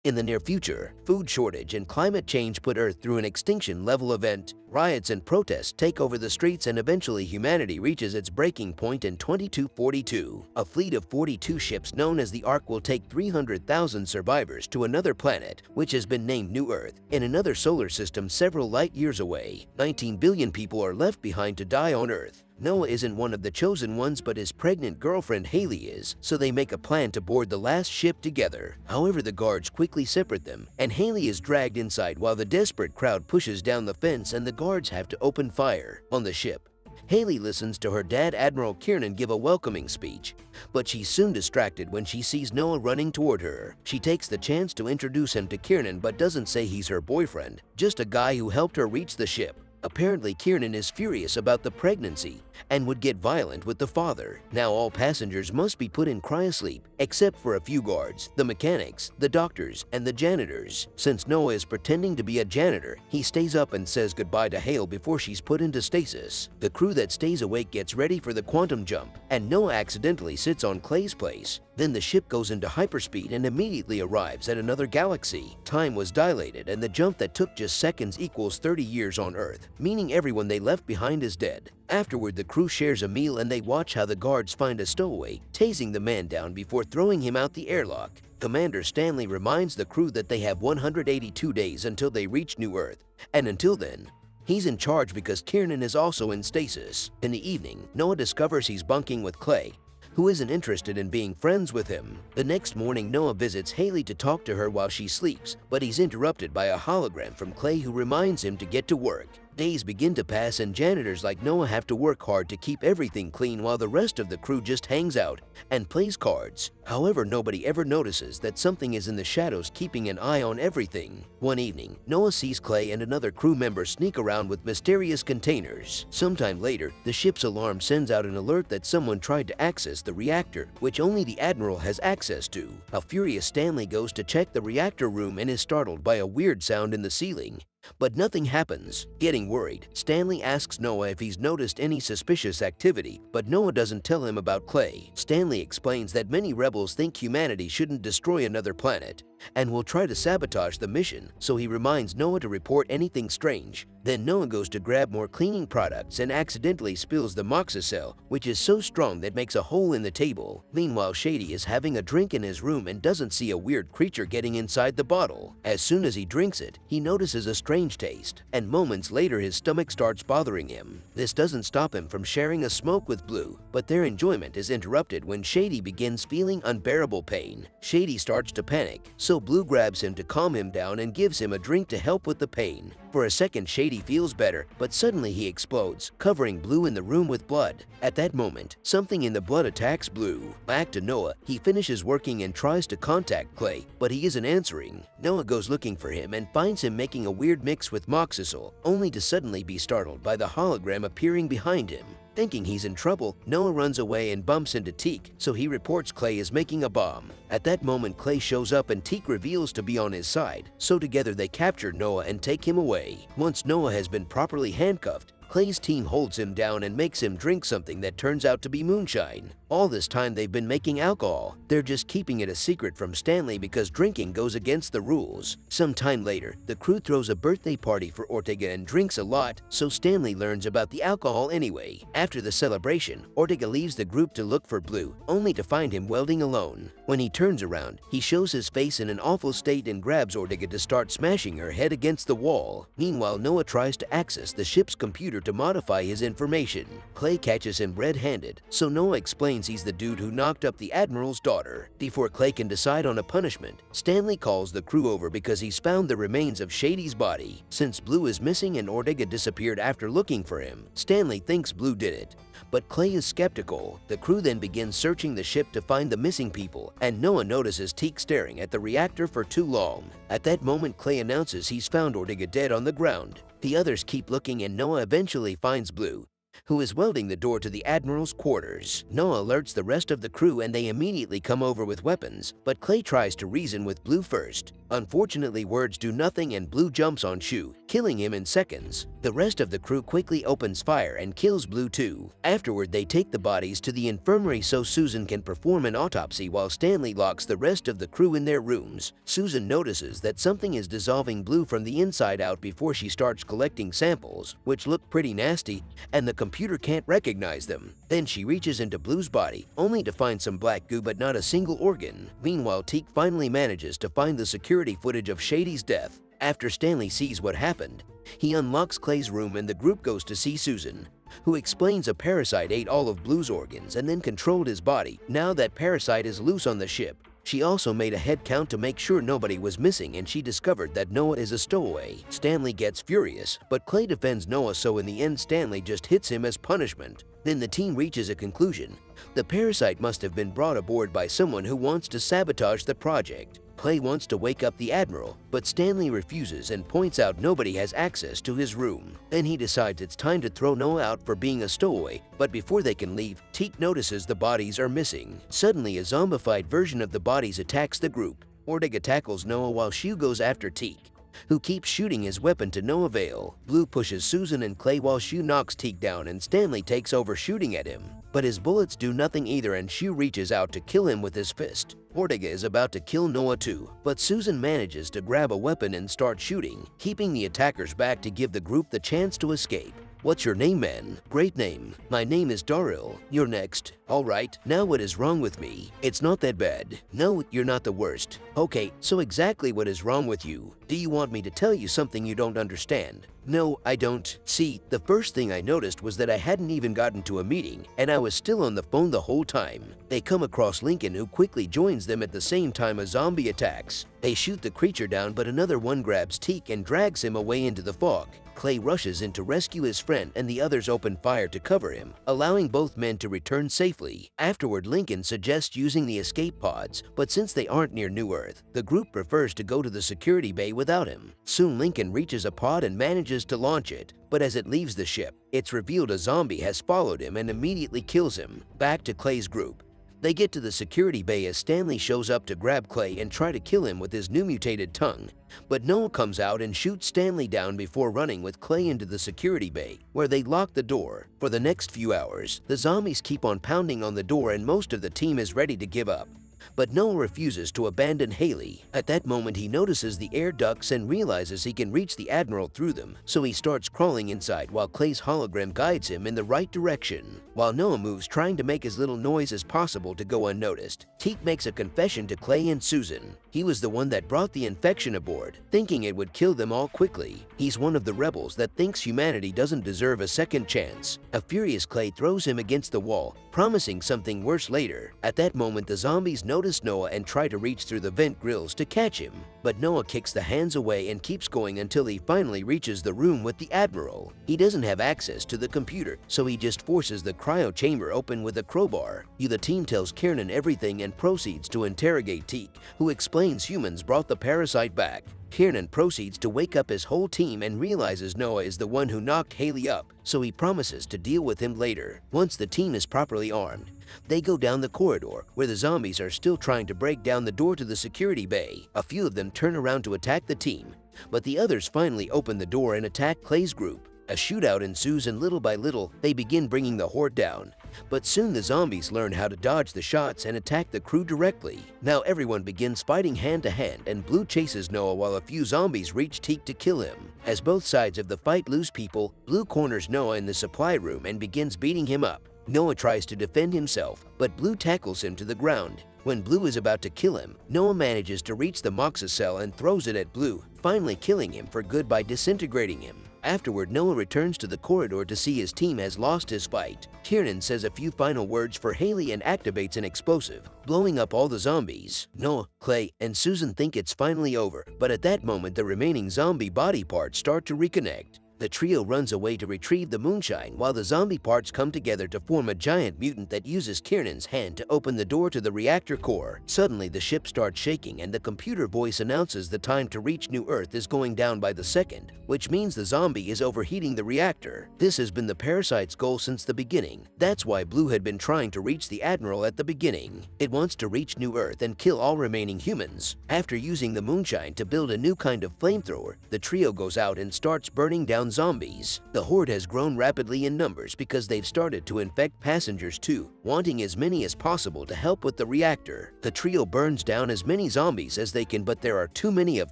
In the near future, food shortage and climate change put Earth through an extinction-level event. Riots and protests take over the streets, and eventually humanity reaches its breaking point in 2242. A fleet of 42 ships known as the Ark will take 300,000 survivors to another planet, which has been named New Earth, in another solar system several light years away. 19 billion people are left behind to die on Earth. Noah isn't one of the chosen ones, but his pregnant girlfriend Haley is, so they make a plan to board the last ship together. However, the guards quickly separate them, and Haley is dragged inside while the desperate crowd pushes down the fence and the guards have to open fire on the ship. Haley listens to her dad, Admiral Kiernan, give a welcoming speech, but she's soon distracted when she sees Noah running toward her. She takes the chance to introduce him to Kiernan but doesn't say he's her boyfriend, just a guy who helped her reach the ship. Apparently, Kiernan is furious about the pregnancy and would get violent with the father. Now all passengers must be put in cryosleep, except for a few guards, the mechanics, the doctors, and the janitors. Since Noah is pretending to be a janitor, he stays up and says goodbye to Hale before she's put into stasis. The crew that stays awake gets ready for the quantum jump, and Noah accidentally sits on Clay's place. Then the ship goes into hyperspeed and immediately arrives at another galaxy. Time was dilated, and the jump that took just seconds equals 30 years on Earth, meaning everyone they left behind is dead. Afterward, the crew shares a meal and they watch how the guards find a stowaway, tasing the man down before throwing him out the airlock. Commander Stanley reminds the crew that they have 182 days until they reach New Earth, and until then, he's in charge because Kiernan is also in stasis. In the evening, Noah discovers he's bunking with Clay, who isn't interested in being friends with him. The next morning, Noah visits Haley to talk to her while she sleeps, but he's interrupted by a hologram from Clay who reminds him to get to work. Days begin to pass and janitors like Noah have to work hard to keep everything clean while the rest of the crew just hangs out and plays cards. However, nobody ever notices that something is in the shadows keeping an eye on everything. One evening, Noah sees Clay and another crew member sneak around with mysterious containers. Sometime later, the ship's alarm sends out an alert that someone tried to access the reactor, which only the Admiral has access to. A furious Stanley goes to check the reactor room and is startled by a weird sound in the ceiling. But nothing happens. Getting worried, Stanley asks Noah if he's noticed any suspicious activity, but Noah doesn't tell him about Clay. Stanley explains that many rebels think humanity shouldn't destroy another planet and will try to sabotage the mission, so he reminds Noah to report anything strange. Then Noah goes to grab more cleaning products and accidentally spills the moxicell, which is so strong that makes a hole in the table. Meanwhile, Shady is having a drink in his room and doesn't see a weird creature getting inside the bottle. As soon as he drinks it, he notices a strange taste, and moments later his stomach starts bothering him. This doesn't stop him from sharing a smoke with Blue, but their enjoyment is interrupted when Shady begins feeling unbearable pain. Shady starts to panic, so Blue grabs him to calm him down and gives him a drink to help with the pain. For a second, Shady feels better, but suddenly he explodes, covering Blue in the room with blood. At that moment, something in the blood attacks Blue. Back to Noah, he finishes working and tries to contact Clay, but he isn't answering. Noah goes looking for him and finds him making a weird mix with moxicell, only to suddenly be startled by the hologram appearing behind him. Thinking he's in trouble, Noah runs away and bumps into Teak, so he reports Clay is making a bomb. At that moment, Clay shows up and Teak reveals to be on his side, so together they capture Noah and take him away. Once Noah has been properly handcuffed, Clay's team holds him down and makes him drink something that turns out to be moonshine. All this time they've been making alcohol. They're just keeping it a secret from Stanley because drinking goes against the rules. Some time later, the crew throws a birthday party for Ortega and drinks a lot, so Stanley learns about the alcohol anyway. After the celebration, Ortega leaves the group to look for Blue, only to find him welding alone. When he turns around, he shows his face in an awful state and grabs Ortega to start smashing her head against the wall. Meanwhile, Noah tries to access the ship's computer to modify his information. Clay catches him red-handed, so Noah explains he's the dude who knocked up the Admiral's daughter. Before Clay can decide on a punishment, Stanley calls the crew over because he's found the remains of Shady's body. Since Blue is missing and Ortega disappeared after looking for him, Stanley thinks Blue did it, but Clay is skeptical. The crew then begins searching the ship to find the missing people, and Noah notices Teak staring at the reactor for too long. At that moment, Clay announces he's found Ortega dead on the ground. The others keep looking and Noah eventually finds Blue, who is welding the door to the Admiral's quarters. Noah alerts the rest of the crew and they immediately come over with weapons, but Clay tries to reason with Blue first. Unfortunately, words do nothing and Blue jumps on Shu, killing him in seconds. The rest of the crew quickly opens fire and kills Blue too. Afterward, they take the bodies to the infirmary so Susan can perform an autopsy while Stanley locks the rest of the crew in their rooms. Susan notices that something is dissolving Blue from the inside out before she starts collecting samples, which look pretty nasty, and the computer can't recognize them. Then she reaches into Blue's body, only to find some black goo but not a single organ. Meanwhile, Teak finally manages to find the security footage of Shady's death. After Stanley sees what happened, he unlocks Clay's room and the group goes to see Susan, who explains a parasite ate all of Blue's organs and then controlled his body. Now that parasite is loose on the ship. She also made a head count to make sure nobody was missing, and she discovered that Noah is a stowaway. Stanley gets furious, but Clay defends Noah, so in the end Stanley just hits him as punishment. Then the team reaches a conclusion. The parasite must have been brought aboard by someone who wants to sabotage the project. Clay wants to wake up the Admiral, but Stanley refuses and points out nobody has access to his room. Then he decides it's time to throw Noah out for being a stowaway, but before they can leave, Teak notices the bodies are missing. Suddenly, a zombified version of the bodies attacks the group. Ortega tackles Noah while Shu goes after Teak, who keeps shooting his weapon to no avail. Blue pushes Susan and Clay while Shu knocks Teak down, and Stanley takes over shooting at him. But his bullets do nothing either, and Shu reaches out to kill him with his fist. Ortega is about to kill Noah too, but Susan manages to grab a weapon and start shooting, keeping the attackers back to give the group the chance to escape. What's your name, man? Great name. My name is Darryl. You're next. Alright, now what is wrong with me? It's not that bad. No, you're not the worst. Okay, so exactly what is wrong with you? Do you want me to tell you something you don't understand? No, I don't. See, the first thing I noticed was that I hadn't even gotten to a meeting, and I was still on the phone the whole time. They come across Lincoln, who quickly joins them at the same time a zombie attacks. They shoot the creature down, but another one grabs Teak and drags him away into the fog. Clay rushes in to rescue his friend, and the others open fire to cover him, allowing both men to return safely. Afterward, Lincoln suggests using the escape pods, but since they aren't near New Earth, the group prefers to go to the security bay without him. Soon Lincoln reaches a pod and manages to launch it, but as it leaves the ship, it's revealed a zombie has followed him and immediately kills him. Back to Clay's group. They get to the security bay as Stanley shows up to grab Clay and try to kill him with his new mutated tongue. But Noah comes out and shoots Stanley down before running with Clay into the security bay, where they lock the door. For the next few hours, the zombies keep on pounding on the door and most of the team is ready to give up. But Noah refuses to abandon Haley. At that moment, he notices the air ducts and realizes he can reach the Admiral through them, so he starts crawling inside while Clay's hologram guides him in the right direction. While Noah moves, trying to make as little noise as possible to go unnoticed, Teak makes a confession to Clay and Susan. He was the one that brought the infection aboard, thinking it would kill them all quickly. He's one of the rebels that thinks humanity doesn't deserve a second chance. A furious Clay throws him against the wall, promising something worse later. At that moment, the zombies notice Noah and try to reach through the vent grills to catch him. But Noah kicks the hands away and keeps going until he finally reaches the room with the Admiral. He doesn't have access to the computer, so he just forces the cryo chamber open with a crowbar. The team tells Kiernan everything and proceeds to interrogate Teak, who explains humans brought the parasite back. Kiernan proceeds to wake up his whole team and realizes Noah is the one who knocked Haley up, so he promises to deal with him later. Once the team is properly armed, they go down the corridor, where the zombies are still trying to break down the door to the security bay. A few of them turn around to attack the team, but the others finally open the door and attack Clay's group. A shootout ensues, and little by little, they begin bringing the horde down. But soon the zombies learn how to dodge the shots and attack the crew directly. Now everyone begins fighting hand to hand, and Blue chases Noah while a few zombies reach Teak to kill him. As both sides of the fight lose people, Blue corners Noah in the supply room and begins beating him up. Noah tries to defend himself, but Blue tackles him to the ground. When Blue is about to kill him, Noah manages to reach the Moxa cell and throws it at Blue, finally killing him for good by disintegrating him. Afterward, Noah returns to the corridor to see his team has lost his fight. Kiernan says a few final words for Haley and activates an explosive, blowing up all the zombies. Noah, Clay, and Susan think it's finally over, but at that moment the remaining zombie body parts start to reconnect. The trio runs away to retrieve the moonshine while the zombie parts come together to form a giant mutant that uses Kiernan's hand to open the door to the reactor core. Suddenly, the ship starts shaking and the computer voice announces the time to reach New Earth is going down by the second, which means the zombie is overheating the reactor. This has been the parasite's goal since the beginning. That's why Blue had been trying to reach the Admiral at the beginning. It wants to reach New Earth and kill all remaining humans. After using the moonshine to build a new kind of flamethrower, the trio goes out and starts burning down zombies. The horde has grown rapidly in numbers because they've started to infect passengers too, wanting as many as possible to help with the reactor. The trio burns down as many zombies as they can, but there are too many of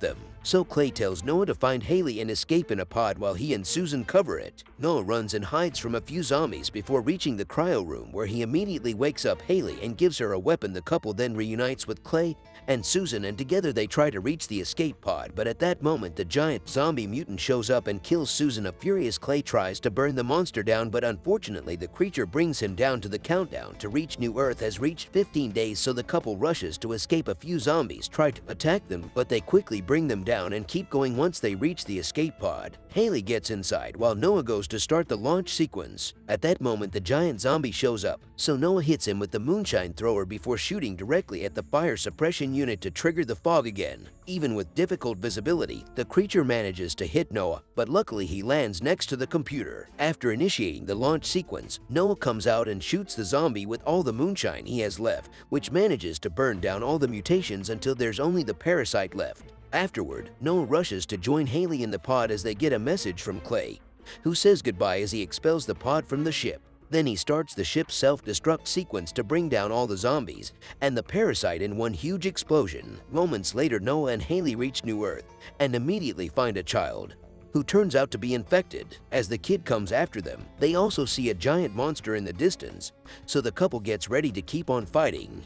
them. So Clay tells Noah to find Haley and escape in a pod while he and Susan cover it. Noah runs and hides from a few zombies before reaching the cryo room, where he immediately wakes up Haley and gives her a weapon. The couple then reunites with Clay and Susan, and together they try to reach the escape pod, but at that moment the giant zombie mutant shows up and kills Susan. A furious Clay tries to burn the monster down, but unfortunately the creature brings him down to the countdown to reach New Earth has reached 15 days, so the couple rushes to escape. A few zombies try to attack them, but they quickly bring them down and keep going once they reach the escape pod. Haley gets inside while Noah goes to start the launch sequence. At that moment the giant zombie shows up, so Noah hits him with the moonshine thrower before shooting directly at the fire suppression unit to trigger the fog again. Even with difficult visibility, the creature manages to hit Noah, but luckily he lands next to the computer. After initiating the launch sequence, Noah comes out and shoots the zombie with all the moonshine he has left, which manages to burn down all the mutations until there's only the parasite left. Afterward, Noah rushes to join Haley in the pod as they get a message from Clay, who says goodbye as he expels the pod from the ship. Then he starts the ship's self-destruct sequence to bring down all the zombies and the parasite in one huge explosion. Moments later, Noah and Haley reach New Earth and immediately find a child, who turns out to be infected. As the kid comes after them, they also see a giant monster in the distance, so the couple gets ready to keep on fighting.